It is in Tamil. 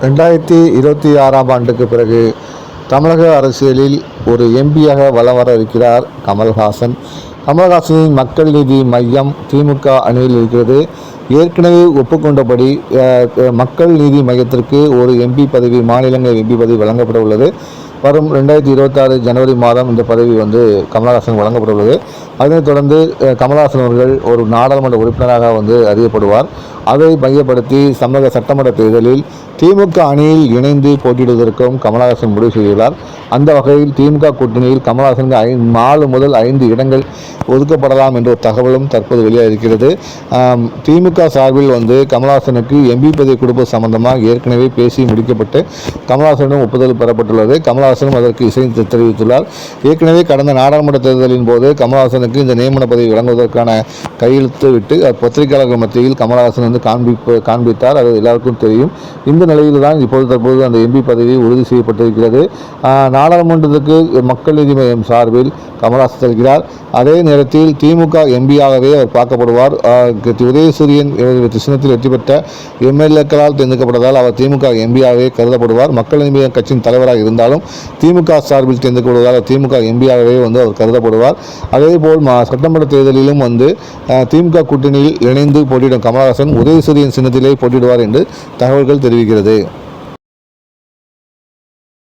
2026ஆம் ஆண்டுக்கு பிறகு தமிழக அரசியலில் ஒரு எம்பியாக வலம் வர இருக்கிறார் கமல்ஹாசன். கமல்ஹாசனின் மக்கள் நீதி மையம் திமுக அணியில் இருக்கிறது. ஏற்கனவே ஒப்புக்கொண்டபடி மக்கள் நீதி மையத்திற்கு ஒரு எம்பி பதவி, மாநிலங்கள் எம்பி பதவி வழங்கப்பட உள்ளது. வரும் 2026 ஜனவரி மாதம் இந்த பதவி கமல்ஹாசன் வழங்கப்பட உள்ளது. அதனைத் தொடர்ந்து கமல்ஹாசன் அவர்கள் ஒரு நாடாளுமன்ற உறுப்பினராக அறியப்படுவார். அதை மையப்படுத்தி சட்டமன்ற தேர்தலில் திமுக அணியில் இணைந்து போட்டியிடுவதற்கும் கமல்ஹாசன் முடிவு செய்துள்ளார். அந்த வகையில் திமுக கூட்டணியில் கமல்ஹாசனுக்கு 4 முதல் 5 இடங்கள் ஒதுக்கப்படலாம் என்ற ஒரு தகவலும் தற்போது வெளியாக இருக்கிறது. திமுக சார்பில் கமல்ஹாசனுக்கு எம்பி பதவி கொடுப்பது சம்பந்தமாக ஏற்கனவே பேசி முடிக்கப்பட்டு கமல்ஹாசனிடம் ஒப்புதல் பெறப்பட்டுள்ளது. கமல்ஹாசனும் அதற்கு இசைந்து தெரிவித்துள்ளார். ஏற்கனவே கடந்த நாடாளுமன்ற தேர்தலின் போது கமல்ஹாசனுக்கு இந்த நியமன பதவி வழங்குவதற்கான கையெழுத்து விட்டு பத்திரிகையாளர்கள் மத்தியில் கமல்ஹாசன் காண்பித்தார். அது எல்லாருக்கும் தெரியும். இந்த நிலையில் தான் தற்போது அந்த எம்பி பதவி உறுதி செய்யப்பட்டிருக்கிறது. நாடாளுமன்றத்துக்கு மக்கள் நீதி மையம் சார்பில் கமல்ஹாசன் செல்கிறார். அதே நேரத்தில் திமுக எம்பியாகவே அவர் பார்க்கப்படுவார். உதயசூரியன் சின்னத்தில் வெற்றி பெற்ற எம்எல்ஏக்களால் தேர்ந்தெடுக்கப்பட்டதால் அவர் திமுக எம்பியாகவே கருதப்படுவார். மக்கள் நீதி மையம் கட்சியின் தலைவராக இருந்தாலும் திமுக சார்பில் தேர்ந்தெடுக்கப்படுவதால் திமுக எம்பியாகவே அவர் கருதப்படுவார். அதேபோல் சட்டமன்ற தேர்தலிலும் திமுக கூட்டணியில் இணைந்து போட்டியிடும் கமல்ஹாசன் உதயசூரியன் சின்னத்திலே போட்டியிடுவார் என்று தகவல்கள் தெரிவிக்கிறது.